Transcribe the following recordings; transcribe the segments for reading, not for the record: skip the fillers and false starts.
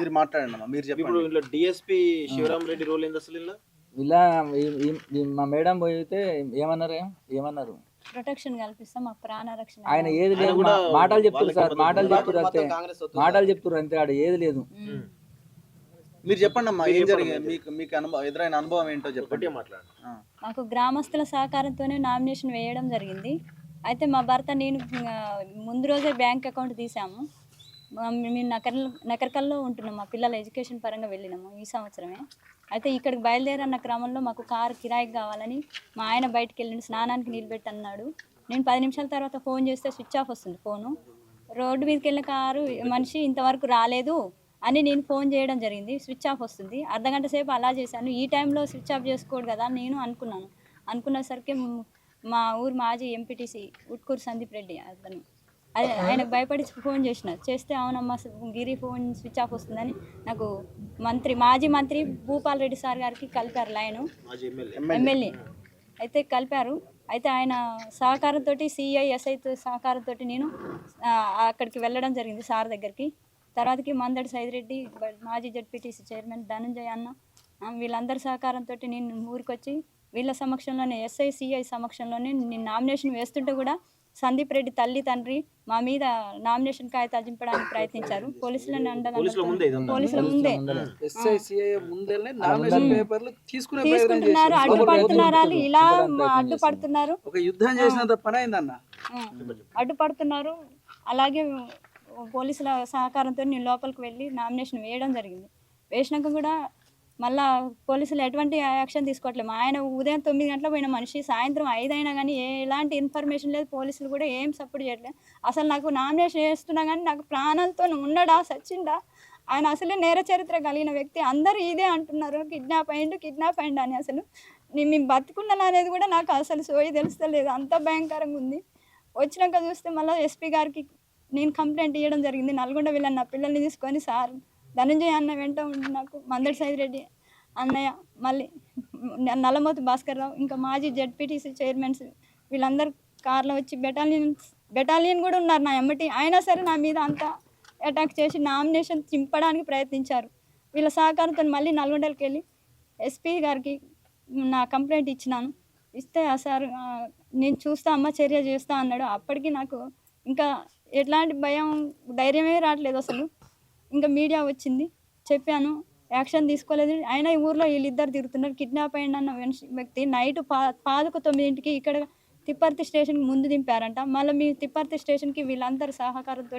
మీరు మాట్లాడండి అమ్మా, మీరు ఇప్పుడు చెప్పండి. ఇందులో డిఎస్పీ శివరామ్ రెడ్డి రోల్ ఏంది అసలు ఇలా? ఇలా మా మేడం పోయితే ఏమన్నారు ప్రొటెక్షన్ కల్పిస్తాం, మాకు ప్రాణ రక్షణ. ఆయన ఏది లేదు, కూడా మాటలు చెప్తారు సార్, వాళ్ళకి మాటలు చెప్తారు అంతే, మాటలు సార్. చెప్తారు అంతే, ఆడ ఏది లేదు. మీరు చెప్పండి అమ్మా, మీరు ఏం చెప్పండి జరిగింది, మీకు మీకు ఎదురైన అనుభవం ఏంటో చెప్పండి. ఒకటే మాట్లాడు. మాకు గ్రామస్తుల సహకారంతోనే నామినేషన్ వేయడం జరిగింది. అయితే మా భర్త నేను ముందు రోజే బ్యాంక్ అకౌంట్ తీసాము. మేము నకరకల్లో ఉంటున్నాం, మా పిల్లల ఎడ్యుకేషన్ పరంగా వెళ్ళినాము ఈ సంవత్సరమే. అయితే ఇక్కడికి బయలుదేరన్న క్రమంలో మాకు కారు కిరాయికి కావాలని మా ఆయన బయటకు వెళ్ళిండు, స్నానానికి నిలబెట్టి అన్నాడు. నేను 10 నిమిషాల తర్వాత ఫోన్ చేస్తే స్విచ్ ఆఫ్ వస్తుంది ఫోను. రోడ్డు మీదకి వెళ్ళిన కారు మనిషి ఇంతవరకు రాలేదు అని నేను ఫోన్ చేయడం జరిగింది, స్విచ్ ఆఫ్ వస్తుంది. అర్ధగంట సేపు అలా చేశాను. ఈ టైంలో స్విచ్ ఆఫ్ చేసుకోడు కదా నేను అనుకునేసరికి మా ఊరు మాజీ ఎంపీటీసీ ఉట్కూరు సందీప్ రెడ్డి అతను ఆయనకు భయపడి ఫోన్ చేస్తే అవునమ్మా గిరి ఫోన్ స్విచ్ ఆఫ్ వస్తుందని నాకు మాజీ మంత్రి భూపాల్ రెడ్డి సార్ గారికి కలిపారు లైను, ఎమ్మెల్యే అయితే కలిపారు. అయితే ఆయన సహకారంతో సిఐ ఎస్ఐ సహకారంతో నేను అక్కడికి వెళ్ళడం జరిగింది సార్ దగ్గరికి. తర్వాతకి మందడి సైదిరెడ్డి మాజీ జడ్పీటీసీ చైర్మన్ ధనంజయ అన్న వీళ్ళందరి సహకారంతో నేను ఊరికి వచ్చి వీళ్ళ సమక్షంలోనే ఎస్ఐ సిఐ సమక్షంలోనే నేను నామినేషన్ వేస్తుంటే కూడా సందీప్ రెడ్డి తల్లి తండ్రి మా మీద నామినేషన్ కాగితాలు చింపడానికి ప్రయత్నించారు. పోలీసులను పోలీసుల ముందే తీసుకుంటున్నారు, అడ్డుపడుతున్నారు, ఇలా అడ్డుపడుతున్నారు, అడ్డుపడుతున్నారు. అలాగే పోలీసుల సహకారంతో నేను లోపలికి వెళ్ళి నామినేషన్ వేయడం జరిగింది. వేసినాక కూడా మళ్ళీ పోలీసులు ఎటువంటి యాక్షన్ తీసుకోవట్లేదు. ఆయన ఉదయం 9 గంటలకు పోయిన మనిషి సాయంత్రం 5 అయినా కానీ ఎలాంటి ఇన్ఫర్మేషన్ లేదు, పోలీసులు కూడా ఏం సపోర్ట్ చేయట్లేదు. అసలు నాకు నామినేషన్ వేస్తున్నా కానీ నాకు ప్రాణాలతో ఉండడా సచ్చిండా, ఆయన అసలే నేర చరిత్ర కలిగిన వ్యక్తి. అందరూ ఇదే అంటున్నారు, కిడ్నాప్ అయ్యిండు అని. అసలు మేము బతుకున్నాను అనేది కూడా నాకు అసలు సోయి తెలుస్తలేదు, అంత భయంకరంగా ఉంది. వచ్చినాక చూస్తే మళ్ళీ ఎస్పీ గారికి నేను కంప్లైంట్ ఇవ్వడం జరిగింది. నల్గొండ వెళ్ళాను నా పిల్లల్ని తీసుకొని. సార్ ధనంజయ అన్న వెంట ఉండి నాకు మందడి సైదిరెడ్డి అన్నయ్య, మళ్ళీ నల్లమోతు భాస్కర్ రావు, ఇంకా మాజీ జడ్పీటీసీ చైర్మన్స్ వీళ్ళందరూ కార్లో వచ్చి బెటాలియన్ కూడా ఉన్నారు నా ఎమ్మటి. అయినా సరే నా మీద అంతా అటాక్ చేసి నామినేషన్ చింపడానికి ప్రయత్నించారు. వీళ్ళ సహకారంతో మళ్ళీ నల్గొండకి వెళ్ళి ఎస్పీ గారికి నా కంప్లైంట్ ఇచ్చినాను. ఇస్తే సార్ నేను చూస్తా అమ్మ, చర్య చేస్తా అన్నాడు. అప్పటికి నాకు ఇంకా ఎట్లాంటి ధైర్యమే రావట్లేదు అసలు. ఇంకా మీడియా వచ్చింది, చెప్పాను, యాక్షన్ తీసుకోలేదు. అయినా ఈ ఊర్లో వీళ్ళిద్దరు తిరుగుతున్నారు. కిడ్నాప్ అయిన వ్యక్తి నైట్ 9:00 ఇక్కడ తిప్పర్తి స్టేషన్కి ముందు దింపారంట. మళ్ళీ మీ తిప్పర్తి స్టేషన్కి వీళ్ళందరూ సహకారంతో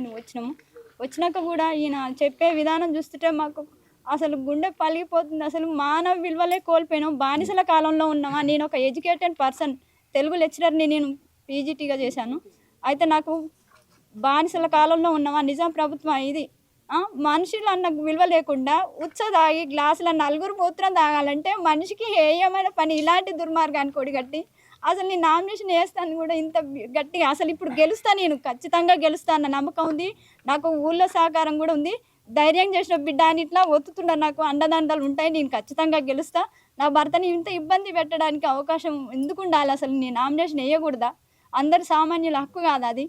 వచ్చినాక కూడా ఈయన చెప్పే విధానం చూస్తుంటే మాకు అసలు గుండె పలిగిపోతుంది. అసలు మానవ విలువలే కోల్పోయినాం, బానిసల కాలంలో ఉన్నామా. నేను ఒక ఎడ్యుకేటెడ్ పర్సన్, తెలుగు లెక్చరర్ని, నేను పీజీటీగా చేశాను. అయితే నాకు బానిసల కాలంలో ఉన్నామా, నిజాం ప్రభుత్వం ఇది. మనుషులు అన్న విలువ లేకుండా తాగి గ్లాసుల 4 మూత్రం తాగాలంటే మనిషికి హేయమైన పని. ఇలాంటి దుర్మార్గాన్ని కొడిగట్టి అసలు నేను నామినేషన్ వేస్తాను కూడా ఇంత గట్టిగా, అసలు ఇప్పుడు గెలుస్తాను, నేను ఖచ్చితంగా గెలుస్తాను అన్న నమ్మకం ఉంది నాకు. ఊళ్ళో సహకారం కూడా ఉంది. ధైర్యం చేసిన బిడ్డ అని ఇట్లా ఒత్తుతున్నారు, నాకు అండదండలు ఉంటాయి, నేను ఖచ్చితంగా గెలుస్తా. నా భర్తని ఇంత ఇబ్బంది పెట్టడానికి అవకాశం ఎందుకు ఉండాలి, అసలు నేను నామినేషన్ వేయకూడదా, అందరు సామాన్యుల హక్కు కాదు అది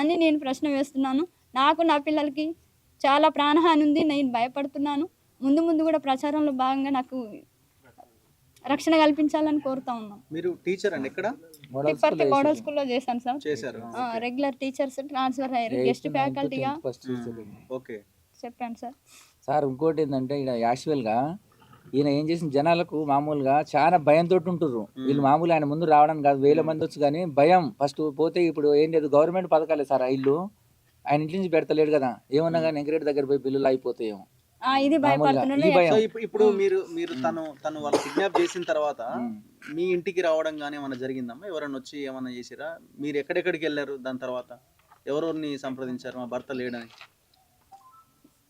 అని నేను ప్రశ్న వేస్తున్నాను. నాకు నా పిల్లలకి చాలా ప్రాణహాని ఉంది, నేను భయపడుతున్నాను. ముందు కూడా ప్రచారంలో భాగంగా నాకు రక్షణ కల్పించాలని కోరుతా ఉన్నాం. మీరు టీచర్ అండి ఇక్కడ? తిప్పర్తి మోడల్ స్కూల్లో చేశాను సార్. రెగ్యులర్ టీచర్స్ ట్రాన్స్ఫర్ అయ్యారు, గెస్ట్ ఫ్యాకల్టీగా చెప్పాను సార్. సార్ ఇంకోటి ఏంటంటే ఇక్కడ యాక్చువల్గా ఈయన ఏం చేసిన జనాలకు మామూలుగా చాలా భయంతో ఉంటుర్రు. వీళ్ళు మామూలు ఆయన ముందు రావడానికి కాదు, 1000 మంది వచ్చు కానీ భయం. ఫస్ట్ పోతే ఇప్పుడు ఏం లేదు, గవర్నమెంట్ పథకాలే సార్. ఆ ఇల్లు ఆయన ఇంటి నుంచి పెడతలేడు కదా, ఏమన్నా కానీ ఎంకరేట్ దగ్గర పోయి బిల్లులు అయిపోతాయేమో. ఇప్పుడు మీరు తను వాళ్ళు కిడ్నాప్ చేసిన తర్వాత మీ ఇంటికి రావడం కానీ ఏమన్నా జరిగిందమ్మా? ఎవరైనా వచ్చి ఏమన్నా చేసిరా? మీరు ఎక్కడెక్కడికి వెళ్ళారు? దాని తర్వాత ఎవరెవరిని సంప్రదించారు మా భర్త లేడని?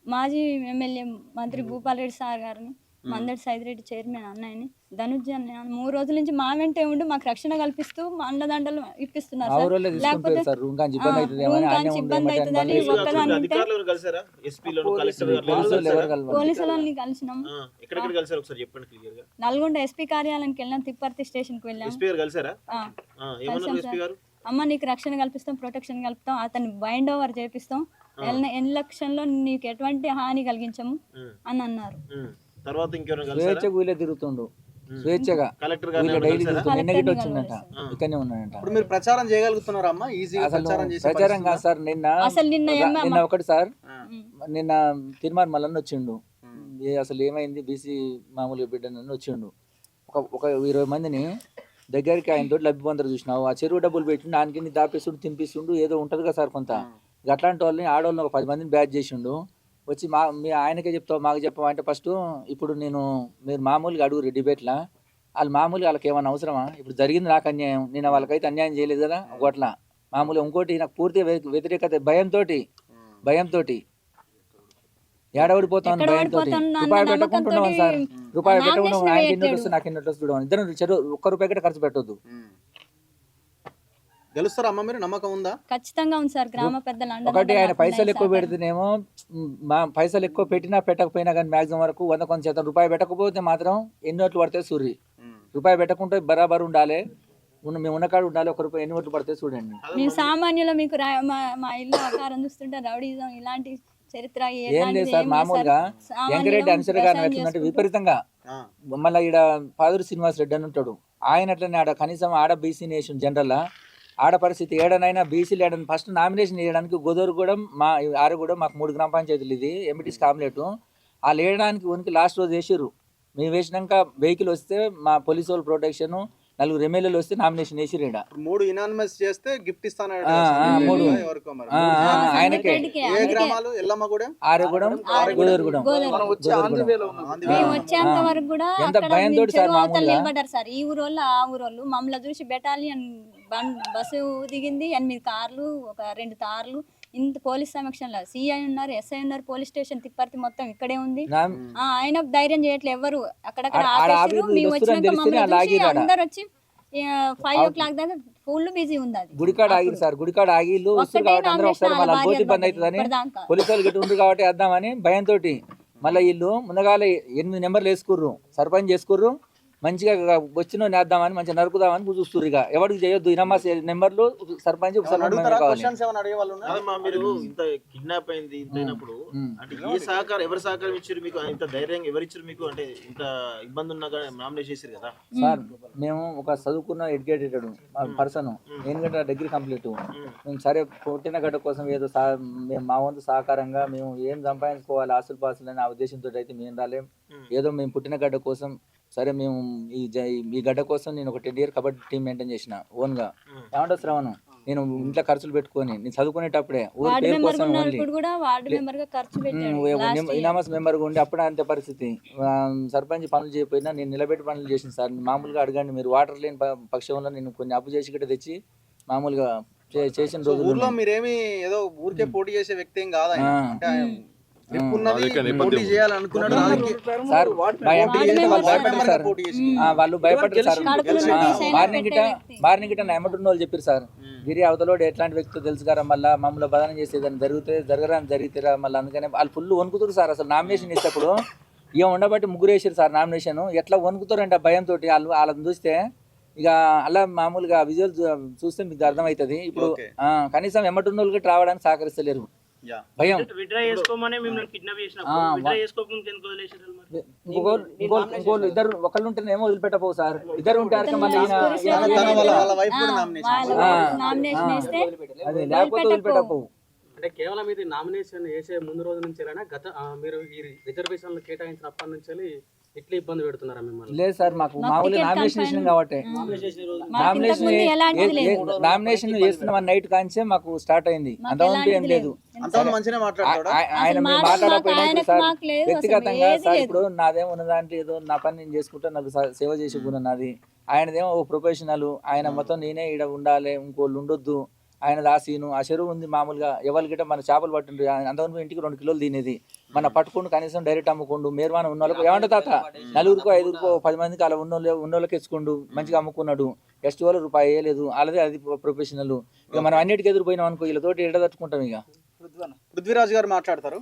మాజీ ఎమ్మెల్యే మంత్రి భూపాల్ రెడ్డి సార్ గారిని, మందడి సైదిరెడ్డి చైర్మన్ అన్నయ్యని, ధనుజ అన్న 3 రోజుల నుంచి మా వెంటే ఉండి మాకు రక్షణ కల్పిస్తూ అండదండలు ఇప్పిస్తున్నారు. లేకపోతే ఇబ్బంది అవుతుందని పోలీసులని కలిసినాము. నల్గొండ ఎస్పీ కార్యాలయానికి వెళ్ళాం, తిప్పర్తి స్టేషన్కి వెళ్ళాం. అమ్మ నీకు రక్షణ కల్పిస్తాం, ప్రొటెక్షన్ కల్పిస్తాం, అతన్ని బైండ్ ఓవర్ చేపిస్తాం, ఎలక్షన్లో నీకు ఎటువంటి హాని కలిగించము అని అన్నారు. తర్వాత ఇంకెవరైనా కలిసారా? స్వేచ్ఛగా వీళ్ళే తిరుగుతుండు, స్వేచ్ఛగా కలెక్టర్ వీళ్ళ గారు డైలీ తిరుగుతుండు. నిన్నగిట వచ్చిందంట, ఇక్కడనే ఉన్నాడంట. ఇప్పుడు మీరు ప్రచారం చేయగలుగుతున్నారా అమ్మా? ఈజీగా అసలు ప్రచారం చేసే ప్రచారం పరిస్థితి కాదు సార్. అసలు నిన్న ఒకటి సార్, నిన్న తిరుమల మల్లన్న వచ్చిండు. అసలు ఏమైంది బీసీ మామూలుగా బిడ్డనని వచ్చిండు. ఒక 20 మందిని దగ్గరికి ఆయన తోటి లబ్ధి పొందరు చూసినావు. ఆ చెరువు డబ్బులు పెట్టిండు, ఆయనకి దాపిస్తుండు, తినిపిస్తుండు, ఏదో ఉంటుంది కదా సార్ కొంత. అట్లాంటి వాళ్ళని ఆడవాళ్ళని ఒక 10 మందిని బ్యాచ్ చేసిండు. వచ్చి మీ ఆయనకే చెప్తావు మాకు చెప్పావు అంటే ఫస్ట్ ఇప్పుడు మీరు మామూలుగా అడుగురు డిబేట్లా, వాళ్ళు మామూలుగా వాళ్ళకి ఏమైనా అవసరమా? ఇప్పుడు జరిగింది నాకు అన్యాయం, నేను వాళ్ళకైతే అన్యాయం చేయలేదు కదా ఒకట్లా. మామూలుగా ఇంకోటి నాకు పూర్తిగా వ్యతిరేకత, భయంతో ఏడవడిపోతాను, భయంతో రూపాయి పెట్టకుంటున్నాం సార్. రూపాయి పెట్టకుండా ఆయనకి ఎన్నోటి వస్తుంది, నాకు ఎన్నోటి వస్తుంది. ఇద్దరు చెరువు ₹1 కూడా ఖర్చు పెట్టొద్దు. గెలుస్తారా అమ్మ? మీరు నమ్మకం ఉందా? ఖచ్చితంగా ఉంది సార్. గ్రామ పెద్దలు ఒకటి ఆయన పైసలు ఎక్కువ పెడితేనేమో, పైసలు ఎక్కువ పెట్టినా పెట్టకపోయినా కానీ మాక్సిమం వరకు 100 కొంత శాతం. రూపాయి పెట్టకపోతే మాత్రం ఎన్ని ఓట్లు పడితే సూర్రి. రూపాయి పెట్టకుంటే బరాబర్ ఉండాలి, మేము ఉన్నకాడు ఉండాలి. ₹1 ఎన్ని ఓట్లు పడితే చూడండి. మేము సామాన్యులు, మీకు మా ఇల్లు ఆకారం చూస్తుంటే రౌడీజం ఇలాంటి చరిత్ర ఏం లేదు సార్. మామూలుగా వెంకరెడ్డి అన్సర్ గారిని ఎట్లుందంటే విపరీతంగా, మళ్ళీ ఈడ పాదూరి శ్రీనివాస్ రెడ్డి అని ఉంటాడు, ఆయన అట్లనే ఆడ కనీసం ఆడ బీసీ నేషన్ జనరల్ ఆడ పరిస్థితి ఏడనైనా బీసీలు ఏడని ఫస్ట్ నామినేషన్ వేయడానికి గోదవరిగూడెం ఆరుగూడెం మాకు 3 గ్రామ పంచాయతీలు, ఇది ఎంపీటీస్ కామ్లెట్. వాళ్ళు వేయడానికి ఉనికి లాస్ట్ రోజు వేసారు. మేము వేసినాక వెహికల్ వస్తే మా పోలీసు వాళ్ళు ప్రొటెక్షన్, 4 ఎమ్మెల్యేలు వస్తే నామినేషన్ వేసిరు. 3 యునానిమస్ చేస్తే గిఫ్ట్ ఇస్తాను ఆయనకే. ఎల్లమ్మగూడెం, ఆరుగూడెం, గోదవరిగూడెం. మేము వచ్చేంత వరకు కూడా ఎంత భయంతో సార్ మామూలుగా నిలబడ్డారు సార్. ఈ ఊరోళ్ళు ఆ ఊరోళ్ళు మమ్మల్ని చూసి బెటాలియన్ బస్సు దిగింది, 8 కార్లు, ఒక 2 తార్లు, ఇంత పోలీస్ సమక్షంలో సిఐ ఉన్నారు, ఎస్ఐ ఉన్నారు, పోలీస్ స్టేషన్ తిప్పర్తి మొత్తం ఇక్కడే ఉంది. ఆయన ధైర్యం చేయట్లేదు ఎవరు. అక్కడక్కడ ఆపేసారు. మేము వచ్చినాక మమ్మల్ని చూసి అందరు వచ్చి 5 o'clock దాకా ఫుల్ బిజీ ఉంది. అది గుడికాడ ఆగిరు సార్. గుడికాడ ఆగి వస్తారు కాబట్టి అందరూ ఒకసారి మళ్ళీ పోతే ఇబ్బంది అవుతుందని పోలీసు వాళ్ళు గిట్ట ఉంది కాబట్టి వేద్దామని భయంతో మళ్ళీ వీళ్ళు ముందుగాల 8 నెంబర్లు వేసుకుర్రు, సర్పంచ్ చేసుకుర్రు. మంచిగా వచ్చిన నేద్దామని మంచిగా నరుకుదామని చూస్తుర్రు. ఇక ఎవరికి చేయొద్దు, ఇనమాస్ నెంబర్లు సర్పంచ్ మీరు ఇంత కిడ్నాప్ అయింది ఇంతైనప్పుడు అంటే ఏ సహకారం ఎవరు సహకారం ఇచ్చారు మీకు? ఇంత ధైర్యంగా ఎవరు ఇచ్చారు మీకు? అంటే ఇంత ఇబ్బంది ఉన్నా కానీ నామినేట్ చేశారు కదా సార్. మేము ఒక చదువుకున్న ఎడ్యుకేటెడ్ పర్సన్, ఎందుకంటే డిగ్రీ కంప్లీట్. మేము సరే పుట్టిన గడ్డ కోసం ఏదో మేము మా వంతు సహకారంగా మేము ఏం సంపాదించుకోవాలి ఆస్తులు పాసులు అనే ఉద్దేశంతో అయితే మేము రాలేం. ఏదో మేము పుట్టిన గడ్డ కోసం సరే మేము ఈ గడ్డ కోసం నేను ఒక 10 year కబడ్డీ టీం మెయింటైన్ చేసిన ఓన్గా. ఏమంటారు శ్రవణం, నేను ఇంట్లో ఖర్చులు పెట్టుకొని నేను చదువుకునేటప్పుడే ఊరి పేరు కోసం ఇనామస్ మెంబర్గా ఉండి అప్పుడే అంతే పరిస్థితి. సర్పంచ్ పనులు చేయకపోయినా నేను నిలబెట్టి పనులు చేసిన సార్. మామూలుగా అడగండి మీరు, వాటర్ లేని పక్షంలో నేను కొన్ని అప్పు చేసి గట్ట తెచ్చి మామూలుగా చేసిన రోజుల్లో. మీరేమి ఏదో ఊరికే పోటీ చేసే వ్యక్తి ఏం కాదు, వాళ్ళు భయపడ్డారు సార్. మార్నింగ్ గిట్ట ఎమ్మటున్న వాళ్ళు చెప్పారు సార్, గిరి అవతలోడు ఎట్లాంటి వ్యక్తితో తెలుసు కదా, మళ్ళీ మమ్మల్ని బదనం చేసేదాన్ని జరిగితే మళ్ళీ అందుకనే వాళ్ళు ఫుల్ వణుకుతారు సార్. అసలు నామినేషన్ ఇచ్చేటప్పుడు ఏం ఉండబట్టి 3 వేసారు సార్ నామినేషన్. ఎట్లా వణుకుతారంటే భయంతో వాళ్ళని చూస్తే. ఇక అలా మామూలుగా విజువల్ చూస్తే మీకు అర్థమవుతుంది. ఇప్పుడు కనీసం ఎమ్మటున్న వాళ్ళకి రావడానికి సహకరిస్తలేరు, భయం. ఇంకోళ్ళు ఇద్దరు ఒకళ్ళు ఉంటేనేమో వదిలిపెట్టపోవు సార్. ఇద్దరు ఉంటారు మళ్ళీ అదే లేకపోతే వదిలిపెట్టపోవు. అంటే కేవలం ఇది నామినేషన్ వేసే ముందు రోజు నుంచి మీరు ఈ రిజర్వేషన్లు కేటాయించినప్పటి నుంచి ఇట్లా ఇబ్బంది పెడుతున్నారా మిమ్మల్ని? లేదు సార్, మాకు మామూలు నామినేషన్ కాబట్టి నామినేషన్ వేస్తున్న నైట్ కాంచే మాకు స్టార్ట్ అయింది. అంతమంది ఏం లేదు. ఆయన మాట్లాడకపోయినా సార్ వ్యక్తిగతంగా సార్ ఇప్పుడు నాదేమో ఉన్న దాంట్లో ఏదో నా పని నేను చేసుకుంటా, నాకు సేవ చేసి గుణ నాది. ఆయనదేమో ఓ ప్రొఫెషనల్, ఆయన మొత్తం నేనే ఈడ ఉండాలి, ఇంకోళ్ళు ఉండొద్దు, ఆయన రాసీను. ఆ చెరువు ఉంది మామూలుగా ఎవరి గిట్ట మన చేపలు పట్టుండ్రు, అంతవరకు ఇంటికి 2 కిలోలు తినేది. మన పట్టుకుంటూ కనీసం డైరెక్ట్ అమ్ముకుండు. మేర్వాన ఉన్న వాళ్ళకు ఏమంటే తాత 4 5 10 మందికి అలా ఉన్నోళ్ళకి ఎచ్చుకుండు, మంచిగా అమ్ముకున్నాడు. ఎస్ట్ వాళ్ళు రూపాయి వేయలేదు, అలాగే అది ప్రొఫెషనల్. ఇక మనం అన్నిటికీ ఎదురుపోయినాం అనుకో, వీళ్ళతోటి ఎడ తట్టుకుంటాం. ఇక పృథ్వీరాజ్ గారు మాట్లాడతారు.